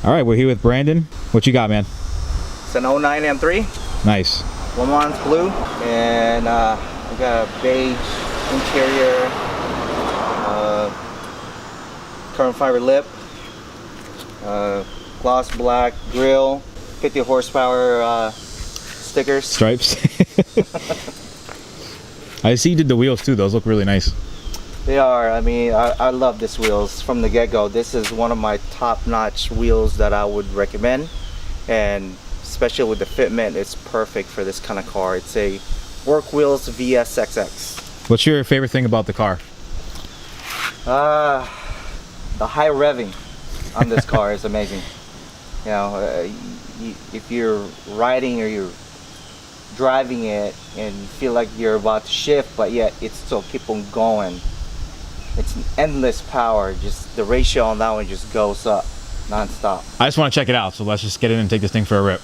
All right, we're here with Brandon. What you got, man? It's an 09 M3. Nice. Le Mans blue, and we got a beige interior, carbon fiber lip, gloss black grille, 50 horsepower stickers. Stripes. I see you did the wheels too. Those look really nice. They are. I mean, I love these wheels from the get-go. This is one of my top-notch wheels that I would recommend, and especially with the fitment, it's perfect for this kind of car. It's a work wheels VSXX. What's your favorite thing about the car? The high revving on this car is amazing. You know, if you're riding or you're driving it and you feel like you're about to shift, but yet it's still keep on going. It's an endless power. Just the ratio on that one just goes up non-stop. I just want to check it out, so let's just get in and take this thing for a rip.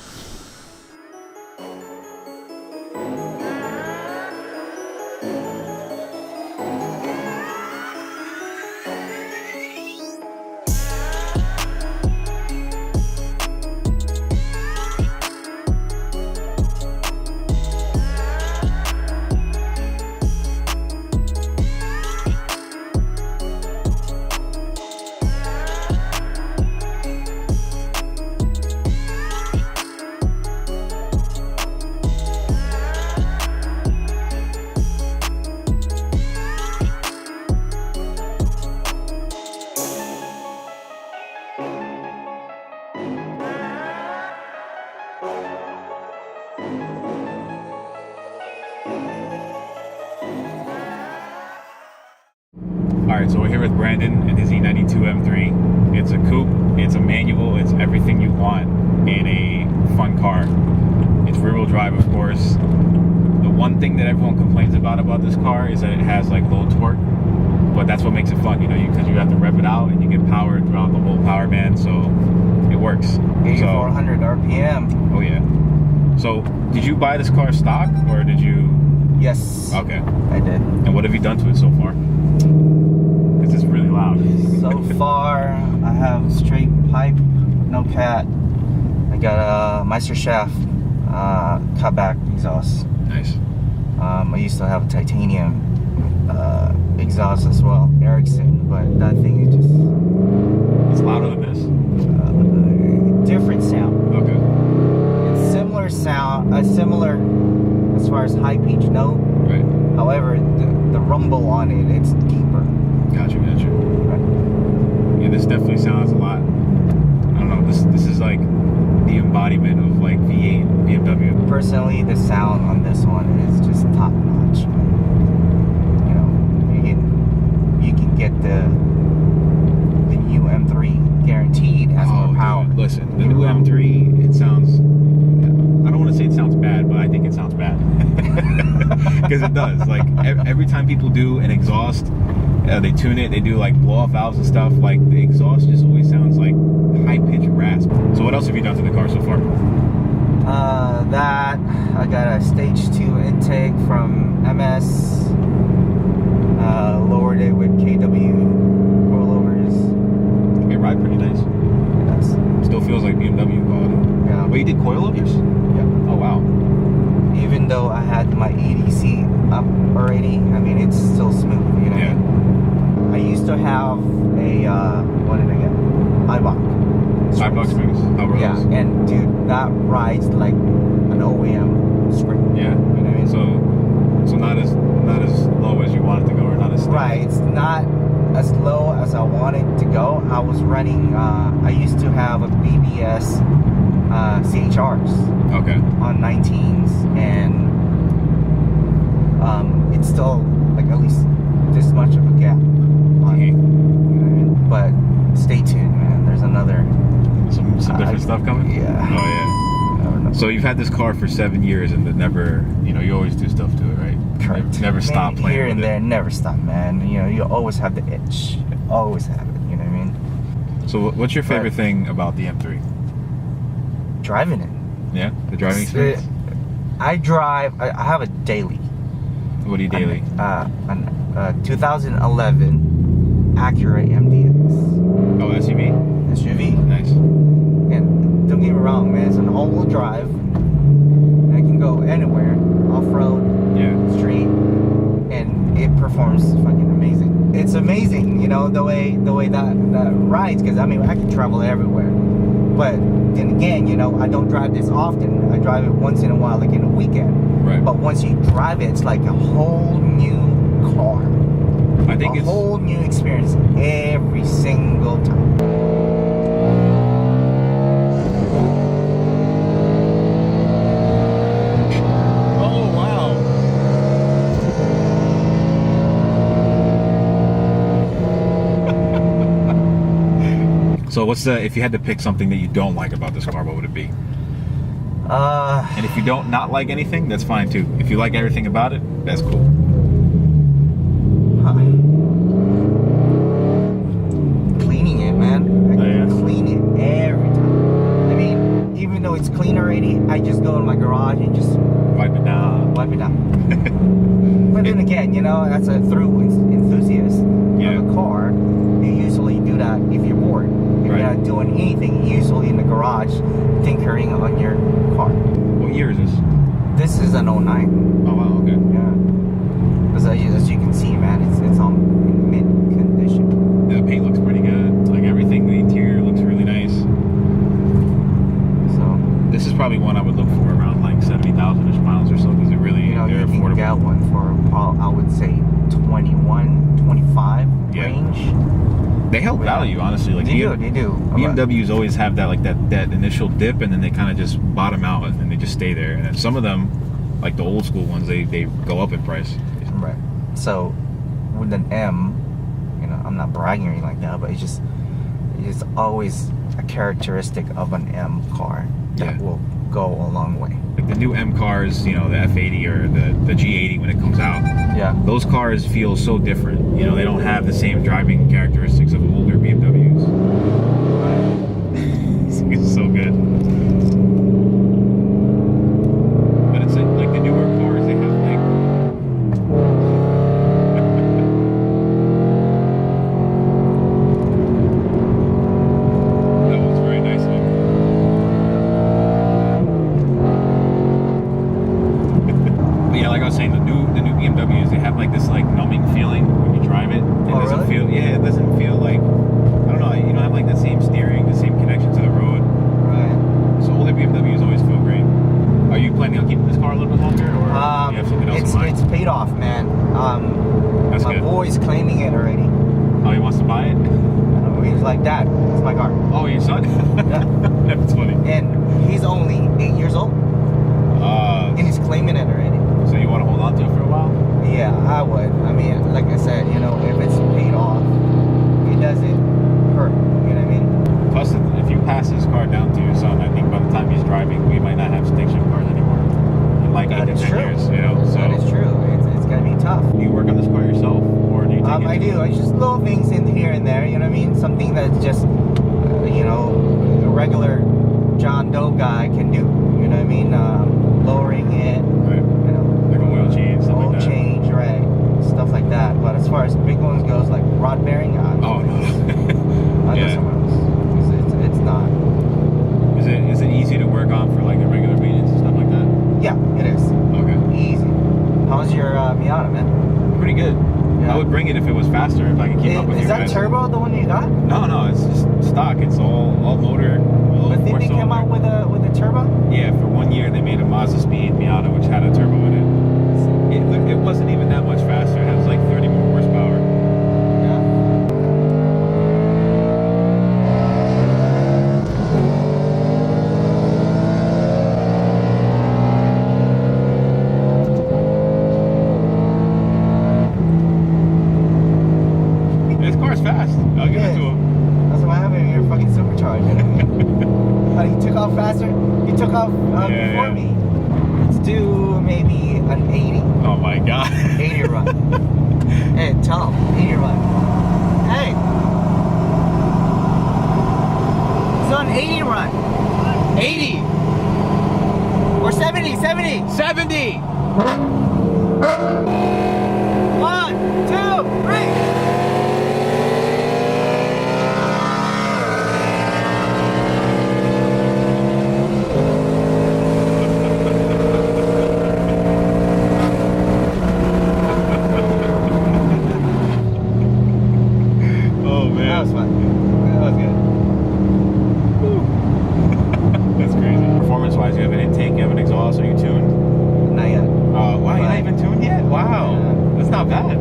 Alright, so we're here with Brandon and his E92 M3. It's a coupe, it's a manual, it's everything you want in a fun car. It's rear-wheel drive, of course. The one thing that everyone complains about this car is that it has like low torque, but that's what makes it fun, you know, because you have to rev it out and you get power throughout the whole power band, so it works. 8400 RPM. Oh yeah. So, did you buy this car stock or did you? Yes. Okay. I did. And what have you done to it so far? It's really loud. So far, I have straight pipe, no cat. I got a Meister shaft cutback exhaust. Nice. I used to have a titanium exhaust as well, Ericsson, but that thing is just... It's louder than this? Different sound. Okay. It's similar sound, similar as far as high pitch note. Right. However, the rumble on it, it's deeper. Gotcha. Right. Yeah, this definitely sounds a lot. I don't know. This is like the embodiment of like V8 BMW. Personally, the sound on this one is just top notch. You know, you can get the new M3 guaranteed has more power. Dude, listen, the new M3, it sounds. I don't want to say it sounds bad, but I think it sounds bad because it does. Like every time people do an exhaust. They tune it, they do like blow-off valves and stuff, like the exhaust just always sounds like high-pitched rasp. So what else have you done to the car so far? That, I got a stage 2 intake from MS, lowered it with KW coilovers. They ride pretty nice. Yes. Still feels like BMW quality. Yeah. But you did coilovers? Yeah. Oh wow. Even though I had my EDC up already, I mean, it's still smooth, you know? Yeah. I used to have a, what did I get? $5 strings. How were Yeah, those? and dude, that rides like an OEM spring. Yeah. You know what I mean? So not as low as you want it to go, or not as steady. Right, it's not as low as I wanted to go. I was running, I used to have a BBS CHRs. Okay. On 19s, and it's still like at least this much of a gap on it. You know what I mean? But stay tuned, man. There's another Some different stuff coming? Yeah. Oh yeah. So you've had this car for 7 years and it never, you know, you always do stuff to it, right? Correct. Never stop Man, playing here with and it. there, never stop, man. You know, you always have the itch. You always have it. You know what I mean? So what's your favorite thing about the M3? Driving it. Yeah, the driving experience. I drive. I have a daily. What do you daily? An 2011 Acura MDX. Oh, SUV. SUV. Nice. wrong, man. It's an all-wheel drive. It can go anywhere, off-road, street, and it performs fucking amazing. It's amazing, you know, the way that rides. Because I mean, I can travel everywhere. But then again, you know, I don't drive this often. I drive it once in a while, like in a weekend. Right. But once you drive it, it's like a whole new car. I think it's a whole new experience every single time. Oh wow. So what's the, if you had to pick something that you don't like about this car, what would it be? And if you don't not like anything, that's fine too. If you like everything about it, that's cool. Cleaning it, man. I yeah. clean it every time. I mean, even though it's clean already, I just go in my garage and just Wipe it down. wipe it down. But then again, you know, that's a true enthusiast of a car. You usually do that if you're bored. If you're not doing anything, you're usually in the garage tinkering on your car. What year is this? This is an 09. Oh wow, okay. Yeah. Because as you can see, man, it's on in mint condition. The paint looks pretty good. Like everything, the interior looks really nice. So this is probably one I would look for around like 70,000-ish miles or so, because it really, you know, they're you can affordable. get one for I would say 21, 25 range. They help value, honestly. Like They do. BMWs always have that, like that initial dip, and then they kind of just bottom out, and then they just stay there. And some of them, like the old school ones, they go up in price. Right. So with an M, you know, I'm not bragging or anything like that, but it's always a characteristic of an M car that will go a long way. Like the new M cars, you know, the F80 or the G80 when it comes out. Yeah. Those cars feel so different. You know, they don't have the same driving characteristics of older BMWs. It's so good. But it's like the newer cars, they have like that was very nice of him. But yeah, like I was saying, the new BMWs, they have like this like numbing feeling when you drive it. It doesn't feel, it doesn't feel like, I don't know, you don't have like the same steering, the same connection to the road. Right. So older BMWs always feel great. Are you planning on keeping this car a little bit longer, or do you have something else in mind? It's paid off, man. That's my good. boy's claiming it already. Oh, he wants to buy it? He's like, Dad, it's my car. Oh, your son? Yeah. That's funny. And he's only 8 years old. And he's claiming it already. So you want to hold on to it for a while? Yeah, I would. I mean, like I said, you know, if it's paid off, it doesn't hurt. You know what I mean? Plus, if you pass this car down to your son, I think by the time he's driving, we might not have stick shift cars anymore. In like 8 to 10 years, you know? So that is true. It's going to be tough. Do you work on this car yourself, or do you take it? I do. It's just little things in here and there, you know what I mean? Something that's just, you know, a regular John Doe guy can do. You know what I mean? Lowering it, Right. you know. Like an oil change, stuff Oil like that. change, right. Stuff like that. But as far as big ones goes, like rod bearing, Oh, no. I go somewhere else. It's not. Is it easy to work on for like the regular maintenance and stuff like that? Yeah, it is. Okay. Easy. How's your Miata, man? Pretty good. Yeah. I would bring it if it was faster, if I could keep up with you Is that guys. turbo the one you got? No, it's just stock. It's all motor. But didn't they come out with a turbo? Yeah, for 1 year they made a MaxSpeed Miata which had a turbo in it. It wasn't even that much faster. It has like 30 more horsepower. This car's fast. I'll give it to him. That's what happened. You're fucking supercharged. You know what I mean? He took off faster. He took off before me. Let's do maybe an 80. Oh my god. 80 run. Hey, tell him. 80 run. Hey. It's on 80 run. 80. Or 70. 70. 70! 1, 2, 3. Wow. That's not bad.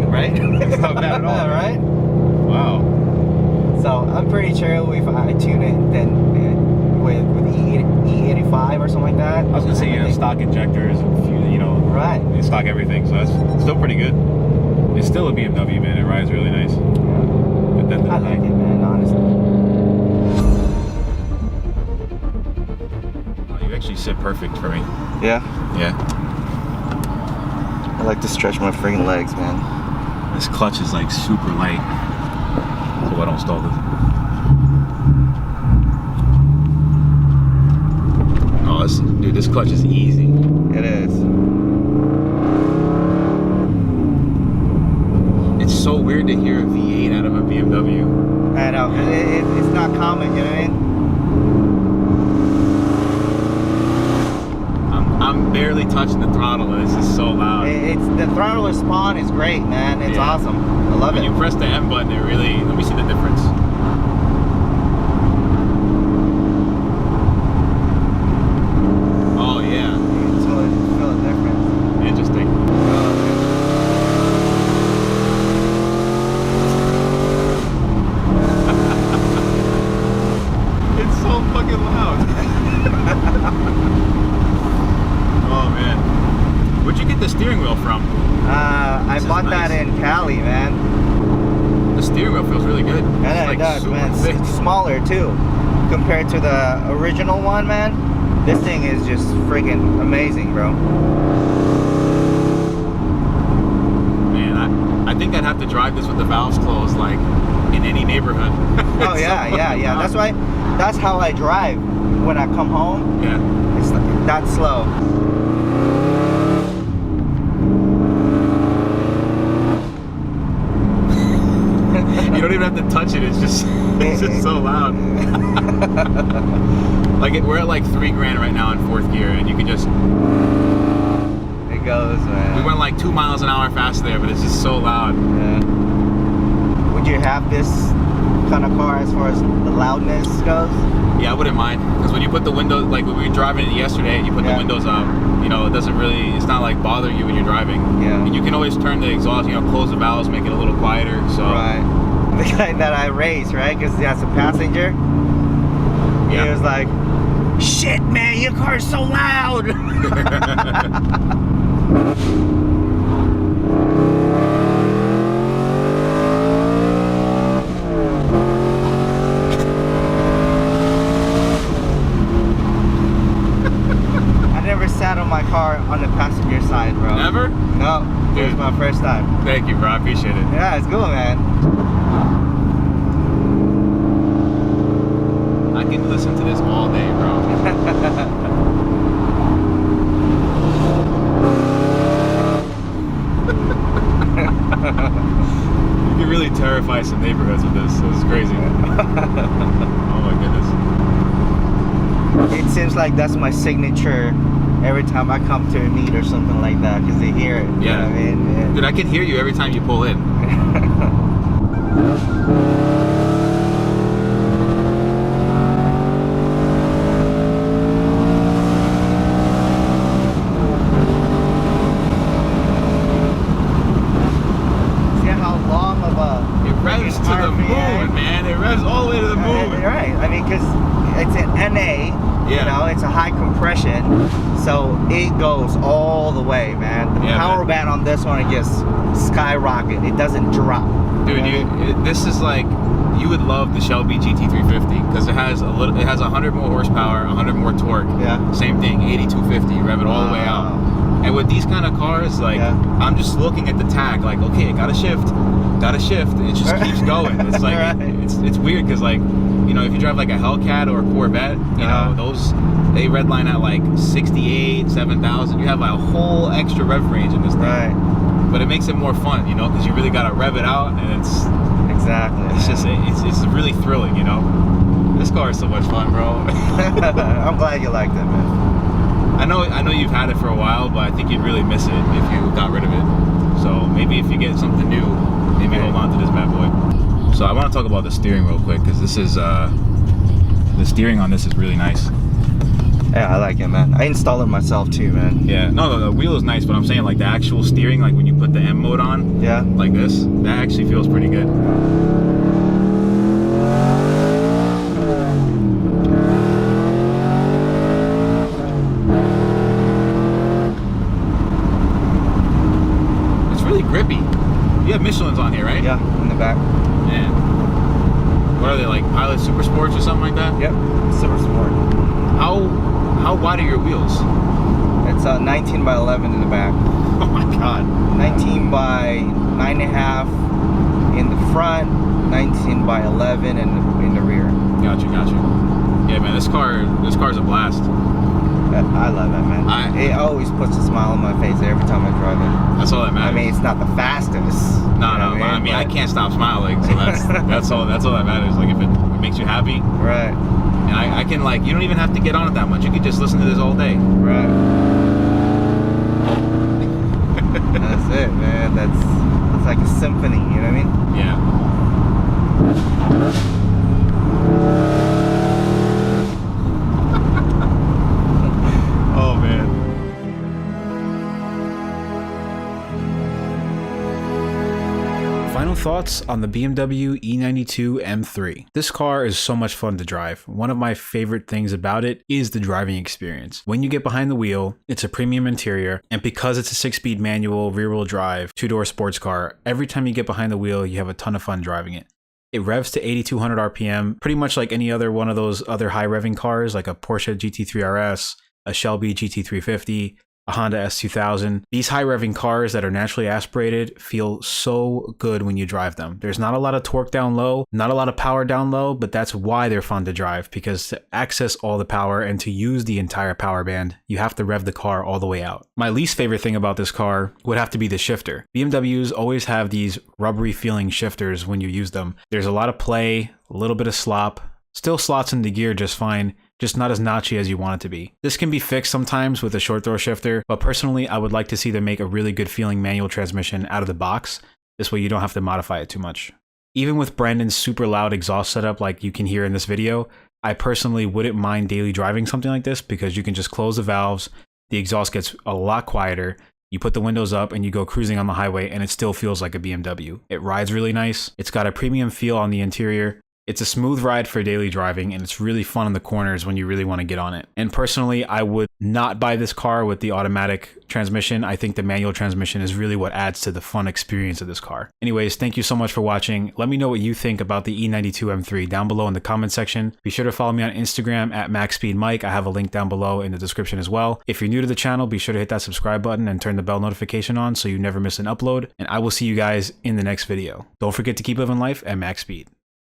Right? It's not bad at all. Right? Wow. So I'm pretty sure if I tune it, then with E85 or something like that. I was gonna say you have stock injectors, you know, right? You stock everything, so that's still pretty good. It's still a BMW, man. It rides really nice. But then I like it, man. Honestly. Oh, you actually sit perfect for me. Yeah. Yeah. I like to stretch my freaking legs, man. This clutch is like super light, so I don't stall this. Oh, dude, this clutch is easy. It is. It's so weird to hear a V8 out of a BMW. I know, it's not common, you know what I mean? I'm barely touching the throttle and it's just so loud. The throttle response is great, man. It's awesome. I love it. When you press the M button, it really, let me see the difference. Oh yeah. You can totally feel the difference. Interesting. It's so fucking loud. Oh man. Where'd you get the steering wheel from? I bought that in Cali, man. The steering wheel feels really good. Yeah, It's it does, super man. thick. It's smaller too, compared to the original one, man. This thing is just freaking amazing, bro. Man, I think I'd have to drive this with the valves closed, like in any neighborhood. Oh yeah, yeah. That's how I drive when I come home. Yeah. It's like that slow. You don't even have to touch it. It's just so loud. Like we're at like $3 grand right now in 4th gear, and you can just. It goes, man. We went like 2 miles an hour fast there, but it's just so loud. Yeah. Would you have this kind of car as far as the loudness goes? Yeah, I wouldn't mind, because when you put the windows, like when we were driving it yesterday, and you put the windows up, you know, it doesn't really, it's not like bothering you when you're driving. Yeah. And you can always turn the exhaust, you know, close the valves, make it a little quieter. So. Right. The guy that I raced, right? Because he has a passenger. Yeah. He was like, "Shit, man, your car is so loud." I never sat on my car on the passenger side, bro. Never? No. It was my first time. Thank you, bro. I appreciate it. Yeah, it's cool, man. I can listen to this all day, bro. You can really terrify some neighborhoods with this. This is crazy. Oh my goodness. It seems like that's my signature every time I come to a meet or something like that, because they hear it. Yeah. You know what I mean? Yeah. Dude, I can hear you every time you pull in. See how long of a... It revs to the moon, man. It revs all the way to the moon. Right. I mean, because it's an NA, you know, it's a high compression, so it goes all the way, man. The power band on this one, it just skyrocket. It doesn't drop. Dude, this is like, you would love the Shelby GT350 because it has 100 more horsepower, 100 more torque. Yeah. Same thing, 8250, rev it all the way out. And with these kind of cars, like, I'm just looking at the tach, like, okay, gotta shift, and it just keeps going. It's like, it's weird because, like, you know, if you drive like a Hellcat or a Corvette, you know, those, they redline at like 68, 7,000. You have a whole extra rev range in this thing. Right. But it makes it more fun, you know, because you really gotta rev it out, and it's just, it's really thrilling, you know. This car is so much fun, bro. I'm glad you liked it, man. I know you've had it for a while, but I think you'd really miss it if you got rid of it. So maybe if you get something new, maybe hold on to this bad boy. So I want to talk about the steering real quick, because this is the steering on this is really nice. Yeah, I like it, man. I installed it myself too, man. Yeah, no, the wheel is nice, but I'm saying like the actual steering, like when you put the M mode on, Yeah. like this, that actually feels pretty good. It's really grippy. You have Michelin's on here, right? Yeah, in the back. Man. What are they, like Pilot Super Sports or something like that? Yep, Super Sport. How wide are your wheels? It's 19 by 11 in the back. Oh my god. 19 by 9.5 in the front, 19 by 11 in the rear. Gotcha. Yeah, man, this car's a blast. I love it, man. It always puts a smile on my face every time I drive it. That's all that matters. I mean, it's not the fastest. No, I mean, I can't stop smiling, so that's all that matters. Like, if it makes you happy, Right. and I can, like, you don't even have to get on it that much. You can just listen to this all day. Right. That's it, man. It's like a symphony, you know what I mean? Yeah. Oh man. Final thoughts on the BMW E92 M3. This car is so much fun to drive. One of my favorite things about it is the driving experience. When you get behind the wheel, it's a premium interior, and because it's a 6-speed manual, rear-wheel drive, 2-door sports car, every time you get behind the wheel, you have a ton of fun driving it. It revs to 8,200 RPM, pretty much like any other one of those other high revving cars, like a Porsche GT3 RS, a Shelby GT350, a Honda S2000. These high revving cars that are naturally aspirated feel so good when you drive them. There's not a lot of torque down low, not a lot of power down low, but that's why they're fun to drive, because to access all the power and to use the entire power band, you have to rev the car all the way out. My least favorite thing about this car would have to be the shifter. BMWs always have these rubbery feeling shifters when you use them. There's a lot of play, a little bit of slop, still slots into gear just fine, just not as notchy as you want it to be. This can be fixed sometimes with a short throw shifter, but personally I would like to see them make a really good feeling manual transmission out of the box. This way you don't have to modify it too much. Even with Brandon's super loud exhaust setup like you can hear in this video, I personally wouldn't mind daily driving something like this because you can just close the valves, the exhaust gets a lot quieter, you put the windows up and you go cruising on the highway and it still feels like a BMW. It rides really nice, it's got a premium feel on the interior, it's a smooth ride for daily driving, and it's really fun in the corners when you really want to get on it. And personally, I would not buy this car with the automatic transmission. I think the manual transmission is really what adds to the fun experience of this car. Anyways, thank you so much for watching. Let me know what you think about the E92 M3 down below in the comment section. Be sure to follow me on Instagram at MaxSpeedMike. I have a link down below in the description as well. If you're new to the channel, be sure to hit that subscribe button and turn the bell notification on so you never miss an upload. And I will see you guys in the next video. Don't forget to keep living life at max speed.